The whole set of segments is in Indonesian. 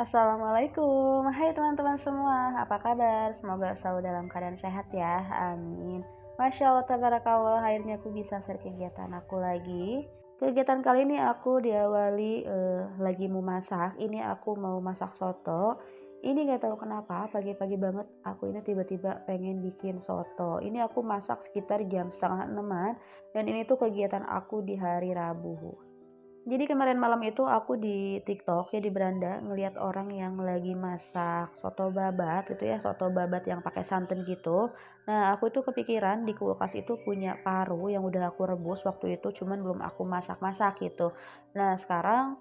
Assalamualaikum, hai teman-teman semua, apa kabar? Semoga selalu dalam keadaan sehat ya, amin. Masya Allah, tabarakallah, akhirnya aku bisa share kegiatan aku lagi. Kegiatan kali ini aku diawali lagi mau masak, ini aku mau masak soto. Ini gak tahu kenapa, pagi-pagi banget aku ini tiba-tiba pengen bikin soto. Ini aku masak sekitar jam setengah enaman, dan ini tuh kegiatan aku di hari Rabu. Jadi kemarin malam itu aku di TikTok ya di beranda ngelihat orang yang lagi masak soto babat gitu ya, soto babat yang pakai santan gitu. Nah, aku itu kepikiran di kulkas itu punya paru yang udah aku rebus waktu itu cuman belum aku masak-masak gitu. Nah, sekarang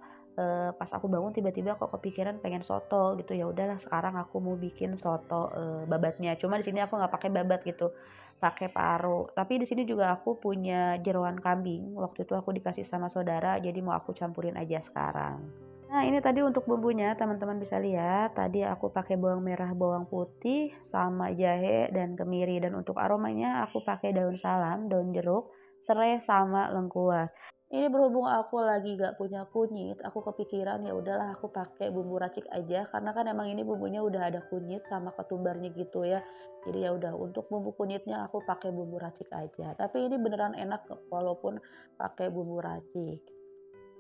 pas aku bangun tiba-tiba kok kepikiran pengen soto gitu. Ya udahlah sekarang aku mau bikin soto babatnya. Cuma di sini aku nggak pakai babat gitu, pakai paru. Tapi di sini juga aku punya jeroan kambing, waktu itu aku dikasih sama saudara, jadi mau aku campurin aja sekarang. Nah, ini tadi untuk bumbunya teman-teman bisa lihat, tadi aku pakai bawang merah, bawang putih, sama jahe dan kemiri, dan untuk aromanya aku pakai daun salam, daun jeruk, serai sama lengkuas. Ini berhubung aku lagi gak punya kunyit, aku kepikiran ya udahlah aku pakai bumbu racik aja karena kan emang ini bumbunya udah ada kunyit sama ketumbarnya gitu ya. Jadi ya udah untuk bumbu kunyitnya aku pakai bumbu racik aja. Tapi ini beneran enak kok walaupun pakai bumbu racik.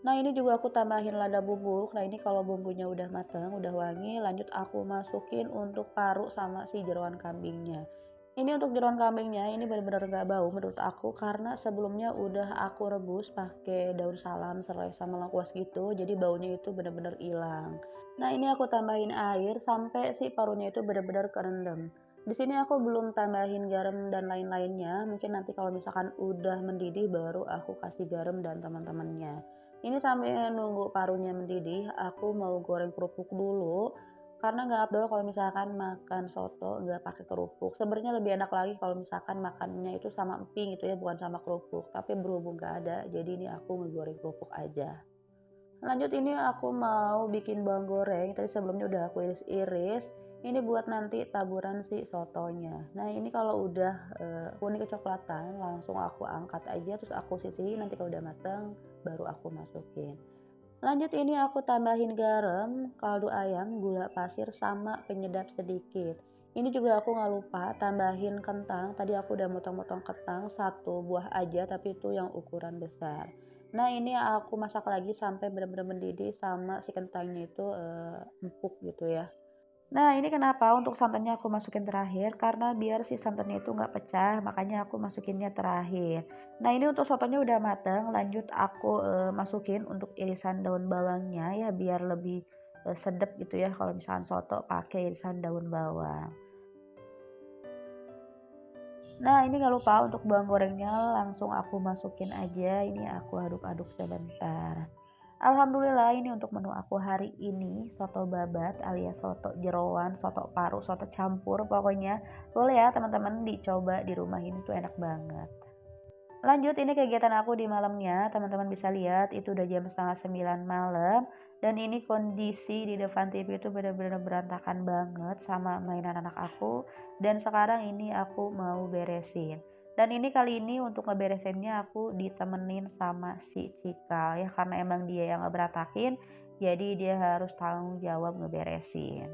Nah, ini juga aku tambahin lada bubuk. Nah, ini kalau bumbunya udah mateng, udah wangi, lanjut aku masukin untuk paru sama si jeroan kambingnya. Ini untuk jeroan kambingnya, ini bener-bener gak bau menurut aku karena sebelumnya udah aku rebus pakai daun salam, serai sama lengkuas gitu. Jadi baunya itu bener-bener hilang. Nah, ini aku tambahin air sampai si parunya itu bener-bener kerendam. Di sini aku belum tambahin garam dan lain-lainnya. Mungkin nanti kalau misalkan udah mendidih baru aku kasih garam dan teman-temannya. Ini sambil nunggu parunya mendidih, aku mau goreng kerupuk dulu, karena nggak afdol kalau misalkan makan soto nggak pakai kerupuk. Sebenarnya lebih enak lagi kalau misalkan makannya itu sama emping gitu ya, bukan sama kerupuk. Tapi berhubung nggak ada, jadi ini aku ngegoreng kerupuk aja. Lanjut ini aku mau bikin bawang goreng, tadi sebelumnya udah aku iris-iris, ini buat nanti taburan si sotonya. Nah, ini kalau udah kuning kecoklatan langsung aku angkat aja terus aku sisihin, nanti kalau udah mateng baru aku masukin. Lanjut ini aku tambahin garam, kaldu ayam, gula pasir, sama penyedap sedikit. Ini juga aku nggak lupa tambahin kentang. Tadi aku udah motong-motong kentang satu buah aja tapi itu yang ukuran besar. Nah, ini aku masak lagi sampai benar-benar mendidih sama si kentangnya itu empuk gitu ya. Nah, ini kenapa untuk santannya aku masukin terakhir, karena biar si santannya itu nggak pecah, makanya aku masukinnya terakhir. Nah, ini untuk sotonya udah mateng, lanjut aku masukin untuk irisan daun bawangnya ya, biar lebih sedep gitu ya kalau misalkan soto pakai irisan daun bawang. Nah, ini nggak lupa untuk bawang gorengnya langsung aku masukin aja, ini aku aduk-aduk sebentar. Alhamdulillah ini untuk menu aku hari ini, soto babat alias soto jeroan, soto paru, soto campur pokoknya. Boleh ya teman-teman dicoba di rumah, ini tuh enak banget. Lanjut ini kegiatan aku di malamnya, teman-teman bisa lihat itu udah jam setengah 9 malam dan ini kondisi di depan TV itu benar-benar berantakan banget sama mainan anak aku, dan sekarang ini aku mau beresin. Dan ini kali ini untuk ngeberesinnya aku ditemenin sama si Cikal ya, karena emang dia yang ngeberatakin jadi dia harus tanggung jawab ngeberesin.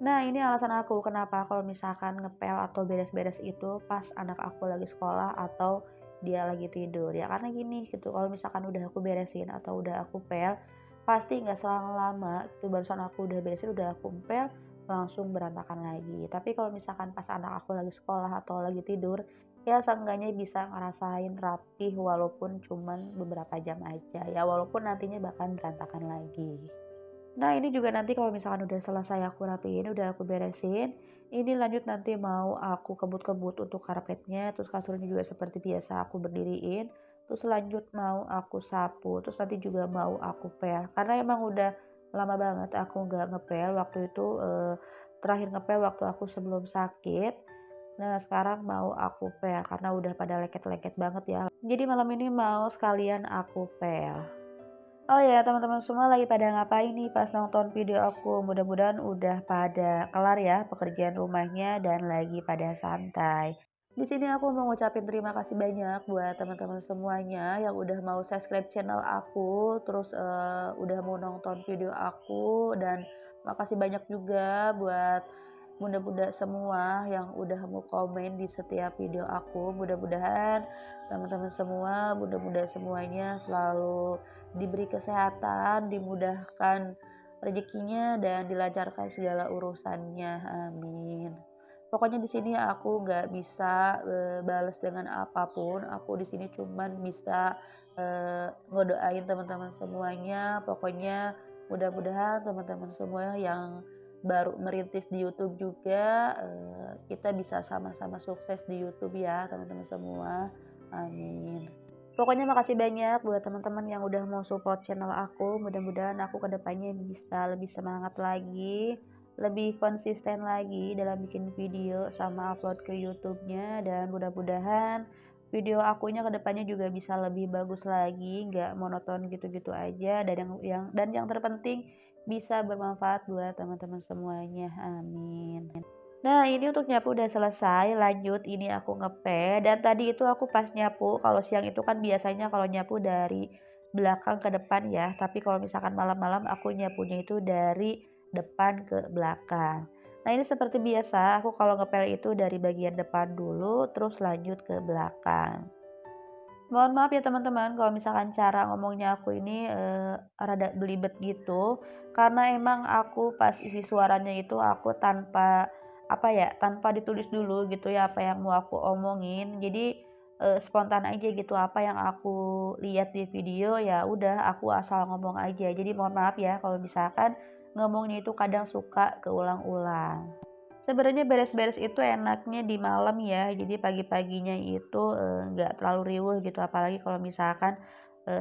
Nah, ini alasan aku kenapa kalau misalkan ngepel atau beres-beres itu pas anak aku lagi sekolah atau dia lagi tidur. Ya karena gini gitu, kalau misalkan udah aku beresin atau udah aku pel, pasti nggak selang lama itu barusan aku udah beresin, udah aku pel, langsung berantakan lagi. Tapi kalau misalkan pas anak aku lagi sekolah atau lagi tidur, ya seenggaknya bisa ngerasain rapih walaupun cuman beberapa jam aja. Ya walaupun nantinya bahkan berantakan lagi. Nah, ini juga nanti kalau misalkan udah selesai aku rapiin, udah aku beresin, ini lanjut nanti mau aku kebut-kebut untuk karpetnya, terus kasurnya juga seperti biasa aku berdiriin, terus lanjut mau aku sapu, terus nanti juga mau aku pel. Karena emang udah lama banget aku nggak ngepel, waktu itu terakhir ngepel waktu aku sebelum sakit. Nah, sekarang mau aku pel karena udah pada lengket-lengket banget ya. Jadi malam ini mau sekalian aku pel. Oh ya, teman-teman semua lagi pada ngapain nih pas nonton video aku? Mudah-mudahan udah pada kelar ya pekerjaan rumahnya dan lagi pada santai. Di sini aku mau ngucapin terima kasih banyak buat teman-teman semuanya yang udah mau subscribe channel aku, terus udah mau nonton video aku dan makasih banyak juga buat bunda-bunda semua yang udah mau komen di setiap video aku. Mudah-mudahan teman-teman semua, bunda-bunda semuanya selalu diberi kesehatan, dimudahkan rezekinya dan dilancarkan segala urusannya. Amin. Pokoknya di sini aku nggak bisa bales dengan apapun. Aku di sini cuman bisa ngedoain teman-teman semuanya. Pokoknya mudah-mudahan teman-teman semua yang baru merintis di YouTube juga, kita bisa sama-sama sukses di YouTube ya teman-teman semua, amin. Pokoknya makasih banyak buat teman-teman yang udah mau support channel aku, mudah-mudahan aku kedepannya bisa lebih semangat lagi, lebih konsisten lagi dalam bikin video sama upload ke YouTube-nya, dan mudah-mudahan video akunya kedepannya juga bisa lebih bagus lagi, nggak monoton gitu-gitu aja, dan yang terpenting bisa bermanfaat buat teman-teman semuanya, amin. Nah, ini untuk nyapu udah selesai, lanjut ini aku ngepel, dan tadi itu aku pas nyapu, kalau siang itu kan biasanya kalau nyapu dari belakang ke depan ya, tapi kalau misalkan malam-malam aku nyapunya itu dari depan ke belakang. Nah, ini seperti biasa, aku kalau ngepel itu dari bagian depan dulu, terus lanjut ke belakang. Mohon maaf ya teman-teman kalau misalkan cara ngomongnya aku ini, rada belibet gitu, karena emang aku pas isi suaranya itu aku tanpa, apa ya, tanpa ditulis dulu gitu ya apa yang mau aku omongin. Jadi, spontan aja gitu, apa yang aku lihat di video ya udah aku asal ngomong aja. Jadi mohon maaf ya kalau misalkan ngomongnya itu kadang suka keulang-ulang. Sebenarnya beres-beres itu enaknya di malam ya, jadi pagi-paginya itu, nggak terlalu riweuh gitu, apalagi kalau misalkan,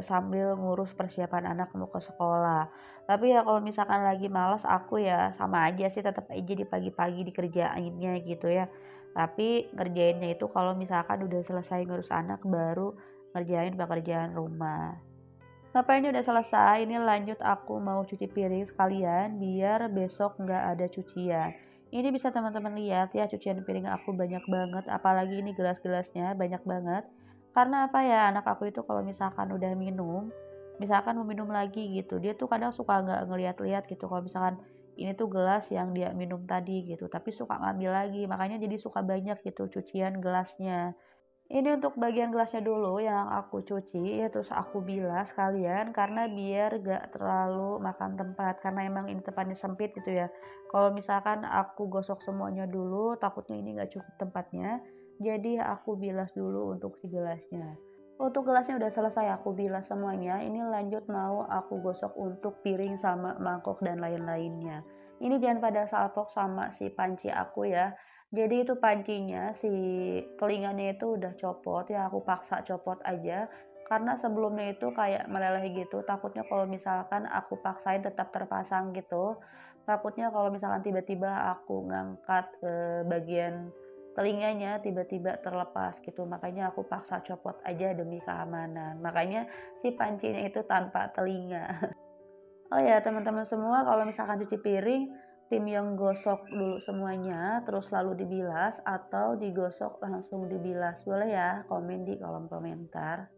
sambil ngurus persiapan anak mau ke sekolah. Tapi ya kalau misalkan lagi malas aku ya sama aja sih, tetap aja di pagi-pagi dikerjainnya gitu ya. Tapi ngerjainnya itu kalau misalkan udah selesai ngurus anak baru ngerjain pekerjaan rumah. Ngepelnya udah selesai, ini lanjut aku mau cuci piring sekalian biar besok nggak ada cucian. Ini bisa teman-teman lihat ya cucian piring aku banyak banget, apalagi ini gelas-gelasnya banyak banget. Karena apa ya, anak aku itu kalau misalkan udah minum, misalkan mau minum lagi gitu, dia tuh kadang suka nggak ngeliat-liat gitu kalau misalkan ini tuh gelas yang dia minum tadi gitu, tapi suka ngambil lagi, makanya jadi suka banyak gitu cucian gelasnya. Ini untuk bagian gelasnya dulu yang aku cuci, ya terus aku bilas sekalian karena biar gak terlalu makan tempat, karena emang ini tempatnya sempit gitu ya. Kalau misalkan aku gosok semuanya dulu, takutnya ini gak cukup tempatnya, jadi aku bilas dulu untuk si gelasnya. Untuk gelasnya udah selesai aku bilas semuanya, ini lanjut mau aku gosok untuk piring sama mangkok dan lain-lainnya. Ini jangan pada salpok sama si panci aku ya. Jadi itu pancinya, si telinganya itu udah copot, ya aku paksa copot aja. Karena sebelumnya itu kayak meleleh gitu, takutnya kalau misalkan aku paksain tetap terpasang gitu. Takutnya kalau misalkan tiba-tiba aku ngangkat bagian telinganya tiba-tiba terlepas gitu. Makanya aku paksa copot aja demi keamanan. Makanya si pancinya itu tanpa telinga. Oh ya, teman-teman semua kalau misalkan cuci piring, tim yang gosok dulu semuanya, terus lalu dibilas atau digosok langsung dibilas. Boleh ya komen di kolom komentar.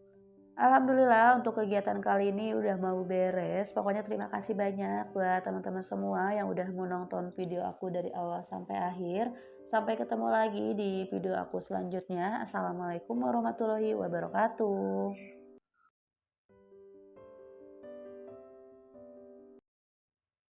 Alhamdulillah untuk kegiatan kali ini udah mau beres. Pokoknya terima kasih banyak buat teman-teman semua yang udah mau nonton video aku dari awal sampai akhir. Sampai ketemu lagi di video aku selanjutnya. Assalamualaikum warahmatullahi wabarakatuh.